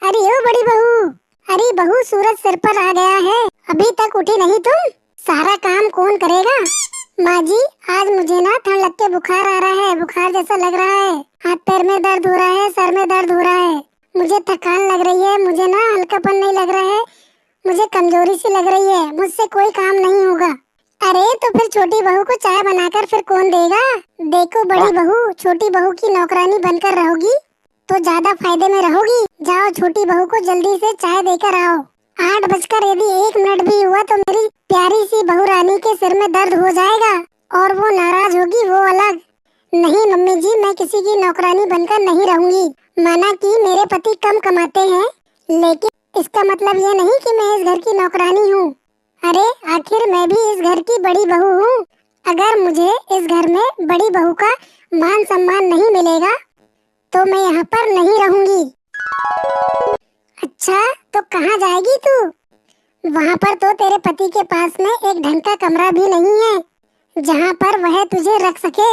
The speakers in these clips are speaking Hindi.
अरे ओ बड़ी बहू। अरे बहू, सूरज सिर पर आ गया है, अभी तक उठी नहीं तुम? सारा काम कौन करेगा? माँ जी, आज मुझे ना ठंड लग के बुखार आ रहा है, बुखार जैसा लग रहा है। हाथ पैर में दर्द हो रहा है, सर में दर्द हो रहा है, मुझे थकान लग रही है, मुझे ना हल्कापन नहीं लग रहा है, मुझे कमजोरी सी लग रही है, मुझसे कोई काम नहीं होगा। अरे तो फिर छोटी बहू को चाय बनाकर फिर कौन देगा? देखो बड़ी बहू, छोटी बहू की नौकरानी बनकर रहोगी तो ज्यादा फायदे में रहोगी। जाओ छोटी बहू को जल्दी से चाय देकर आओ। 8 बजकर यदि 1 मिनट भी हुआ तो मेरी प्यारी सी बहू रानी के सिर में दर्द हो जाएगा और वो नाराज होगी, वो अलग। नहीं मम्मी जी, मैं किसी की नौकरानी बनकर नहीं रहूंगी। माना कि मेरे पति कम कमाते हैं, लेकिन इसका मतलब ये नहीं कि मैं इस घर की नौकरानी हूँ। अरे आखिर मैं भी इस घर की बड़ी बहू हूँ। अगर मुझे इस घर में बड़ी बहू का मान सम्मान नहीं मिलेगा तो मैं यहाँ पर नहीं रहूंगी। अच्छा, तो कहाँ जाएगी तू? वहाँ पर तो तेरे पति के पास में एक ढंग का कमरा भी नहीं है जहाँ पर वह तुझे रख सके।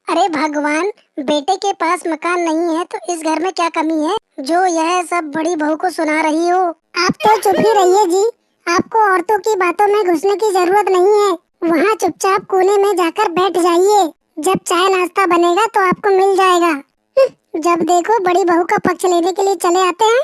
अरे भगवान, बेटे के पास मकान नहीं है तो इस घर में क्या कमी है जो यह सब बड़ी बहू को सुना रही हो? आप तो चुप ही रहिए जी, आपको औरतों की बातों में घुसने की जरूरत नहीं है। वहाँ चुपचाप कोने में जाकर बैठ जाइए, जब चाय नाश्ता बनेगा तो आपको मिल जाएगा। जब देखो बड़ी बहू का पक्ष लेने के लिए चले आते हैं।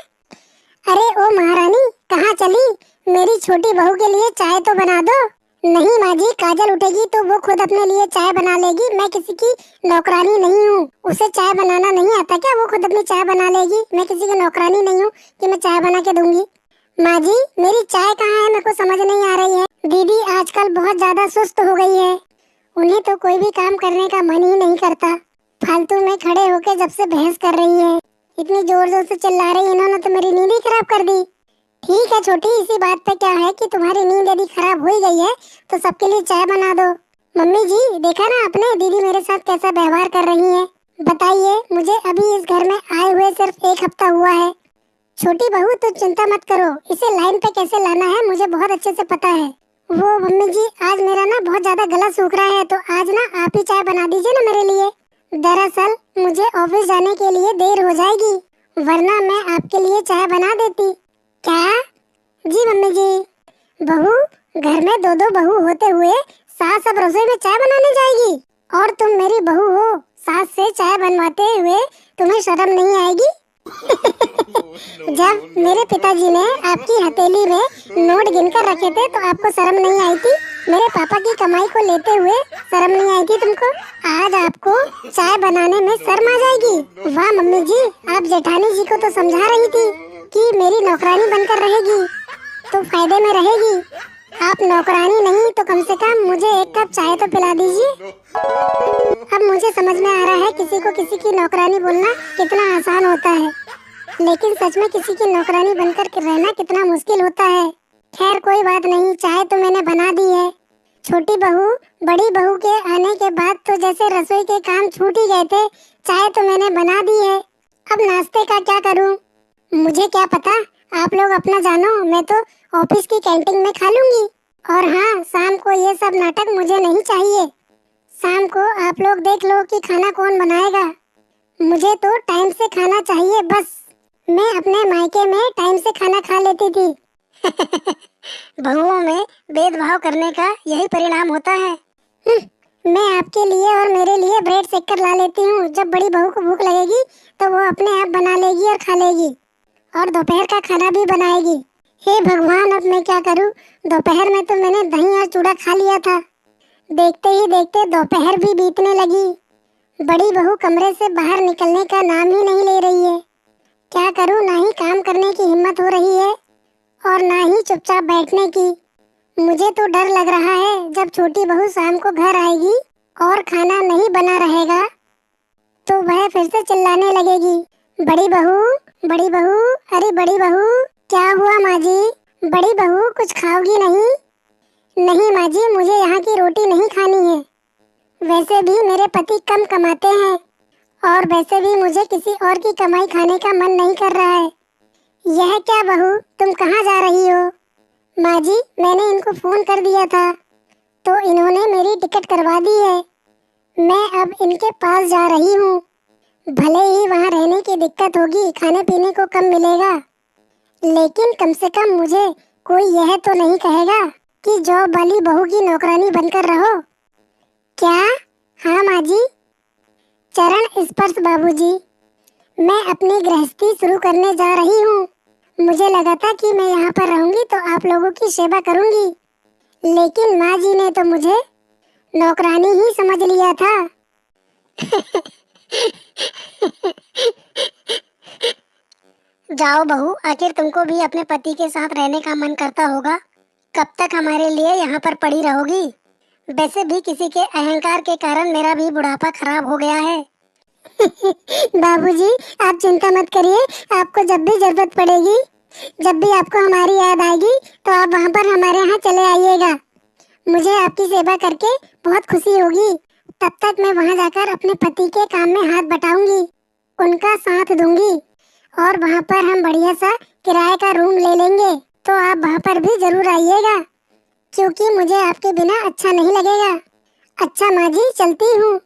अरे ओ महारानी, कहाँ चली? मेरी छोटी बहू के लिए चाय तो बना दो। नहीं माँ जी, काजल उठेगी तो वो खुद अपने लिए चाय बना लेगी, मैं किसी की नौकरानी नहीं हूँ। उसे चाय बनाना नहीं आता क्या? वो खुद अपनी चाय बना लेगी, मैं किसी की नौकरानी नहीं हूँ कि मैं चाय बना के दूंगी। माँ जी, मेरी चाय कहाँ है, मेरे को समझ नहीं आ रही है। दीदी आजकल बहुत ज्यादा सुस्त हो गई है, उन्हें तो कोई भी काम करने का मन ही नहीं करता। फालतू में खड़े होके जब से बहस कर रही है, इतनी जोर जोर से चिल्ला रही, इन्होंने तो मेरी नींद ही खराब कर दी। ठीक है छोटी, इसी बात पे क्या है कि तुम्हारी नींद यदि खराब हो ही गई है तो सबके लिए चाय बना दो। मम्मी जी, देखा ना आपने दीदी मेरे साथ कैसा व्यवहार कर रही है। बताइए, मुझे अभी इस घर में आए हुए सिर्फ 1 हफ्ता हुआ है। छोटी बहू तो चिंता मत करो, इसे लाइन पे कैसे लाना है मुझे बहुत अच्छे से पता है। वो मम्मी जी, आज मेरा ना बहुत ज्यादा गला सूख रहा है तो आज ना आप ही चाय बना दीजिए ना मेरे लिए। दरअसल मुझे ऑफिस जाने के लिए देर हो जाएगी, वरना मैं आपके लिए चाय बना देती। क्या? जी मम्मी जी। बहू, घर में 2-2 बहू होते हुए सास अब रसोई में चाय बनाने जाएगी? और तुम मेरी बहू हो, सास से चाय बनवाते हुए तुम्हें शर्म नहीं आएगी? जब मेरे पिताजी ने आपकी हथेली में नोट गिनकर रखे थे तो आपको शर्म नहीं आई थी? मेरे पापा की कमाई को लेते हुए शर्म नहीं आई थी तुमको? आज आपको चाय बनाने में शर्म आ जाएगी? वाह मम्मी जी, आप जेठानी जी को तो समझा रही थी कि मेरी नौकरानी बनकर रहेगी तो फायदे में रहेगी। आप नौकरानी नहीं तो कम से कम मुझे 1 कप चाय तो पिला दीजिए। अब मुझे समझ में आ रहा है किसी को किसी की नौकरानी बोलना कितना आसान होता है, लेकिन सच में किसी की नौकरानी बनकर रहना कितना मुश्किल होता है। खैर कोई बात नहीं, चाय तो मैंने बना दी है। छोटी बहू, बड़ी बहू के आने के बाद तो जैसे रसोई के काम छूट ही गए थे, चाय तो मैंने बना दी है। अब नाश्ते का क्या करूं? मुझे क्या पता, आप लोग अपना जानो, मैं तो ऑफिस की कैंटीन में खा लूंगी। और हाँ, शाम को ये सब नाटक मुझे नहीं चाहिए। शाम को आप लोग देख लो कि खाना कौन बनाएगा, मुझे तो टाइम से खाना चाहिए बस। मैं अपने मायके में टाइम से खाना खा लेती थी। बहुओं में भेदभाव करने का यही परिणाम होता है। मैं आपके लिए और मेरे लिए ब्रेड सेक कर ला लेती हूँ, जब बड़ी बहू को भूख लगेगी तो वो अपने आप बना लेगी और खा लेगी, और दोपहर का खाना भी बनाएगी। हे भगवान, अब मैं क्या करूँ? दोपहर में तो मैंने दही और चूड़ा खा लिया था। देखते ही देखते दोपहर भी बीतने लगी, बड़ी बहू कमरे से बाहर निकलने का नाम ही नहीं ले रही है। क्या करूँ, ना ही काम करने की हिम्मत हो रही है और ना ही चुपचाप बैठने की। मुझे तो डर लग रहा है जब छोटी बहू शाम को घर आएगी और खाना नहीं बना रहेगा तो वह फिर से चिल्लाने लगेगी, बड़ी बहू, बड़ी बहू, अरे बड़ी बहू। क्या हुआ माँ जी? बड़ी बहू, कुछ खाओगी नहीं? नहीं माँ जी, मुझे यहाँ की रोटी नहीं खानी है। वैसे भी मेरे पति कम कमाते हैं और वैसे भी मुझे किसी और की कमाई खाने का मन नहीं कर रहा है। यह क्या बहू, तुम कहाँ जा रही हो? माँ जी, मैंने इनको फोन कर दिया था तो इन्होंने मेरी टिकट करवा दी है। मैं अब इनके पास जा रही हूँ। भले ही वहाँ रहने की दिक्कत होगी, खाने पीने को कम मिलेगा, लेकिन कम से कम मुझे कोई यह तो नहीं कहेगा कि जॉब वाली बहू की नौकरानी बनकर रहो। क्या? हाँ माँ जी। चरण स्पर्श बाबूजी। मैं अपनी गृहस्थी शुरू करने जा रही हूँ। मुझे लगा था कि मैं यहाँ पर रहूंगी तो आप लोगों की सेवा करूंगी, लेकिन माँ जी ने तो मुझे नौकरानी ही समझ लिया था। जाओ बहू, आखिर तुमको भी अपने पति के साथ रहने का मन करता होगा। कब तक हमारे लिए यहाँ पर पड़ी रहोगी? वैसे भी किसी के अहंकार के कारण मेरा भी बुढ़ापा खराब हो गया है। बाबूजी, आप चिंता मत करिए। आपको जब भी जरूरत पड़ेगी, जब भी आपको हमारी याद आएगी, तो आप वहाँ पर हमारे यहाँ चले आइएगा। मुझे आपकी सेवा करके बहुत खुशी होगी। तब तक मैं वहाँ जाकर अपने पति के काम में हाथ बटाऊंगी, उनका साथ दूंगी, और वहाँ पर हम बढ़िया सा किराए का रूम ले लेंगे। तो आप वहाँ पर भी जरूर आइएगा, क्योंकि मुझे आपके बिना अच्छा नहीं लगेगा। अच्छा माँ जी, चलती हूँ।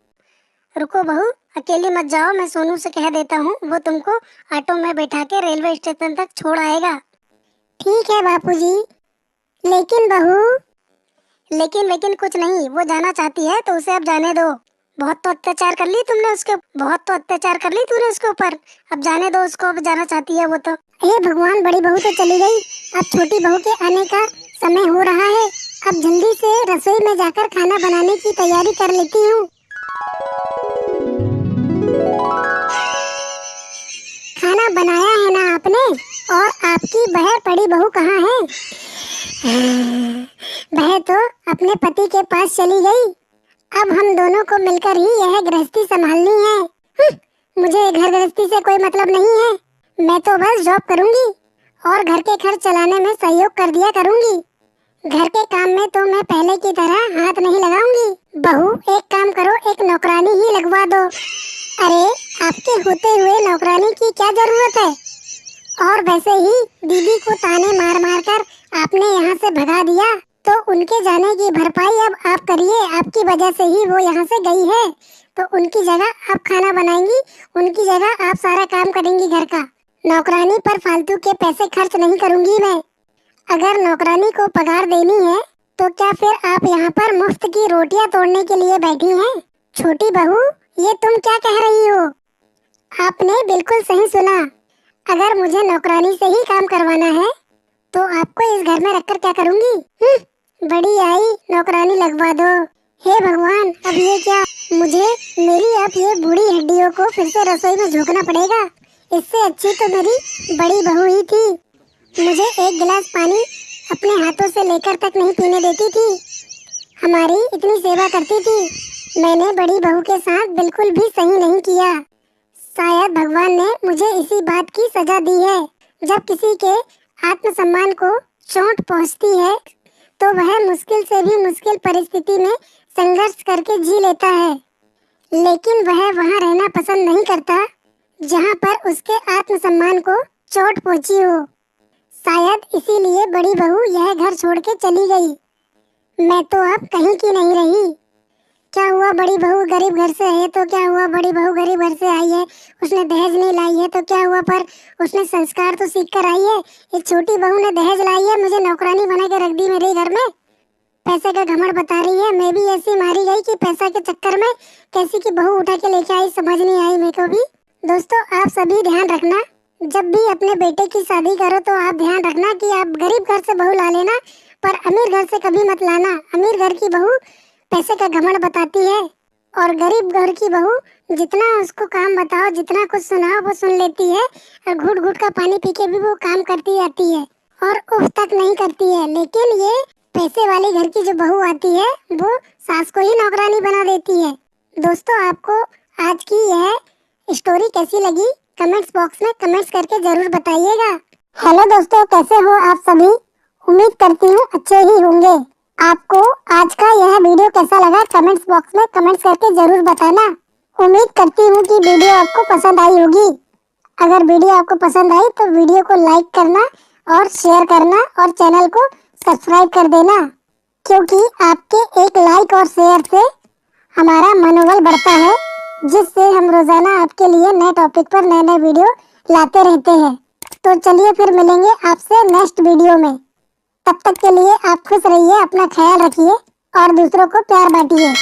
रुको बहू, अकेली मत जाओ, मैं सोनू से कह देता हूँ, वो तुमको ऑटो में बैठा के रेलवे स्टेशन तक छोड़ आएगा। ठीक है बापूजी। लेकिन बहू। लेकिन कुछ नहीं, वो जाना चाहती है तो उसे अब जाने दो। बहुत तो अत्याचार कर ली तुमने उसके, बहुत तो अत्याचार कर ली तूने उसके ऊपर। अब जाने दो उसको, अब जाना चाहती है वो तो। हे भगवान, बड़ी बहू तो चली गई, अब छोटी बहू के आने का समय हो रहा है। अब जल्दी से रसोई में जाकर खाना बनाने की तैयारी कर लेती हूँ। खाना बनाया है ना आपने? और आपकी वह बड़ी बहू कहाँ है? वह तो अपने पति के पास चली गई। अब हम दोनों को मिलकर ही यह गृहस्थी संभालनी है। मुझे घर गृहस्थी से कोई मतलब नहीं है। मैं तो बस जॉब करूंगी और घर के खर्च चलाने में सहयोग कर दिया करूंगी। घर के काम में तो मैं पहले की तरह हाथ नहीं लगाऊंगी। बहू, एक काम करो, एक नौकरानी ही लगवा दो। अरे, आपके होते हुए नौकरानी की क्या जरूरत है? और वैसे ही दीदी को ताने मार मार कर आपने यहाँ से भगा दिया, तो उनके जाने की भरपाई अब आप करिए। आपकी वजह से ही वो यहाँ से गई है, तो उनकी जगह आप खाना बनाएंगी, उनकी जगह आप सारा काम करेंगी घर का। नौकरानी पर फालतू के पैसे खर्च नहीं करूंगी मैं। अगर नौकरानी को पगार देनी है तो क्या फिर आप यहाँ पर मुफ्त की रोटियाँ तोड़ने के लिए बैठी हैं? छोटी बहू, ये तुम क्या कह रही हो? आपने बिल्कुल सही सुना। अगर मुझे नौकरानी से ही काम करवाना है तो आपको इस घर में रखकर क्या करूंगी? बड़ी आई, नौकरानी लगवा दो। हे भगवान, अब ये क्या? मुझे मेरी अब ये बूढ़ी हड्डियों को फिर से रसोई में झोंकना पड़ेगा। इससे अच्छी तो मेरी बड़ी बहू ही थी। मुझे एक गिलास पानी अपने हाथों से लेकर तक नहीं पीने देती थी, हमारी इतनी सेवा करती थी। मैंने बड़ी बहू के साथ बिल्कुल भी सही नहीं किया। शायद भगवान ने मुझे इसी बात की सजा दी है। जब किसी के आत्मसम्मान को चोट पहुंचती है तो वह मुश्किल से भी मुश्किल परिस्थिति में संघर्ष करके जी लेता है, लेकिन वह वहां रहना पसंद नहीं करता जहां पर उसके आत्मसम्मान को चोट पहुंची हो। शायद इसीलिए बड़ी बहू यह घर छोड़ के चली गई। मैं तो अब कहीं की नहीं रही। क्या हुआ, बड़ी बहू गरीब घर से है तो क्या हुआ? बड़ी बहू गरीब घर से आई है, उसने दहेज नहीं लाई है तो क्या हुआ? पर उसने संस्कार तो सीख कर आई है। एक छोटी बहू ने दहेज लाई है, मुझे नौकरानी बना के रख दी मेरे घर में। पैसे का घमंड बता रही है। मैं भी ऐसी मारी गई कि पैसा के चक्कर में कैसी की बहू उठा के लेके आई, समझ नहीं आई मेरे को भी। दोस्तों, आप सभी ध्यान रखना, जब भी अपने बेटे की शादी करो तो आप ध्यान रखना कि आप गरीब घर से बहू ला लेना, पर अमीर घर से कभी मत लाना। अमीर घर की बहू पैसे का घमंड बताती है, और गरीब घर की बहू जितना उसको काम बताओ, जितना कुछ सुनाओ वो सुन लेती है, और घुट घुट का पानी पी के भी वो काम करती आती है और उफ तक नहीं करती है। लेकिन ये पैसे वाले घर की जो बहू आती है वो सास को ही नौकरानी बना देती है। दोस्तों, आपको आज की यह स्टोरी कैसी लगी कमेंट्स बॉक्स में कमेंट्स करके जरूर बताइएगा। हेलो दोस्तों, कैसे हो आप सभी? उम्मीद करती हूँ अच्छे ही होंगे। आपको आज का यह वीडियो कैसा लगा कमेंट्स बॉक्स में कमेंट्स करके जरूर बताना। उम्मीद करती हूँ कि वीडियो आपको पसंद आई होगी। अगर वीडियो आपको पसंद आई तो वीडियो को लाइक करना और शेयर करना और चैनल को सब्सक्राइब कर देना, क्योंकि आपके एक लाइक और शेयर से हमारा मनोबल बढ़ता है जिससे हम रोजाना आपके लिए नए टॉपिक पर नए नए वीडियो लाते रहते हैं। तो चलिए फिर मिलेंगे आपसे नेक्स्ट वीडियो में। तब तक के लिए आप खुश रहिए, अपना ख्याल रखिए और दूसरों को प्यार बांटिए।